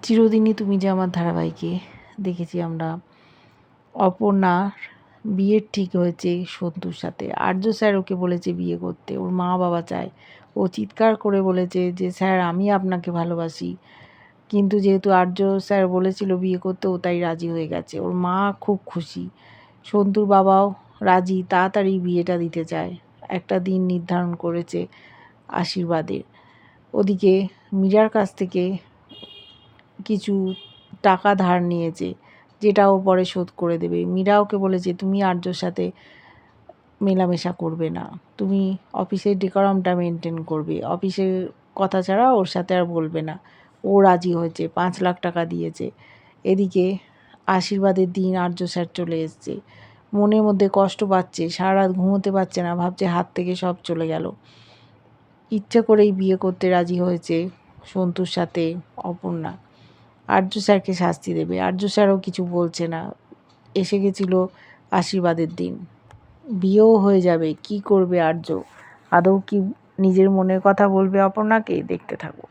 চিরদিনই তুমি যে আমার ধারাবাহিকে দেখেছি আমরা অপর্ণার বিয়ের ঠিক হয়েছে সন্তুর সাথে। আর্য স্যার ওকে বলেছে বিয়ে করতে, ওর মা বাবা চায়। ও চিৎকার করে বলেছে যে স্যার আমি আপনাকে ভালোবাসি, কিন্তু যেহেতু আর্য স্যার বলেছিল বিয়ে করতে ও তাই রাজি হয়ে গেছে। ওর মা খুব খুশি, সন্তুর বাবাও রাজি, তাড়াতাড়ি বিয়েটা দিতে চায়। একটা দিন নির্ধারণ করেছে আশীর্বাদের। ওদিকে মীরার কাছ থেকে কিছু টাকা ধার নিয়েছে, যেটা ও পরে শোধ করে দেবে। মীরা ওকে বলেছে তুমি আর্যর সাথে মেলামেশা করবে না, তুমি অফিসের ডেকোরামটা মেনটেন করবে, অফিসের কথা ছাড়া ওর সাথে আর বলবে না। ও রাজি হয়েছে, 5 লাখ টাকা দিয়েছে। এদিকে আশীর্বাদের দিন আর্য স্যার চলে এসছে। মনের মধ্যে কষ্ট পাচ্ছে, সারা রাত ঘুমোতে পারছে না, ভাবছে হাত থেকে সব চলে গেল। ইচ্ছে করেই বিয়ে করতে রাজি হয়েছে সন্তুর সাথে অপর্ণা। আর্য স্যারকে শাস্তি দেবে। আর্য স্যারও কিছু বলছে না। এসে গেছিল আশীর্বাদের দিন, বিয়েও হয়ে যাবে। কি করবে আর্য? আদৌ কি নিজের মনের কথা বলবে অপর্ণাকে? দেখতে থাকো।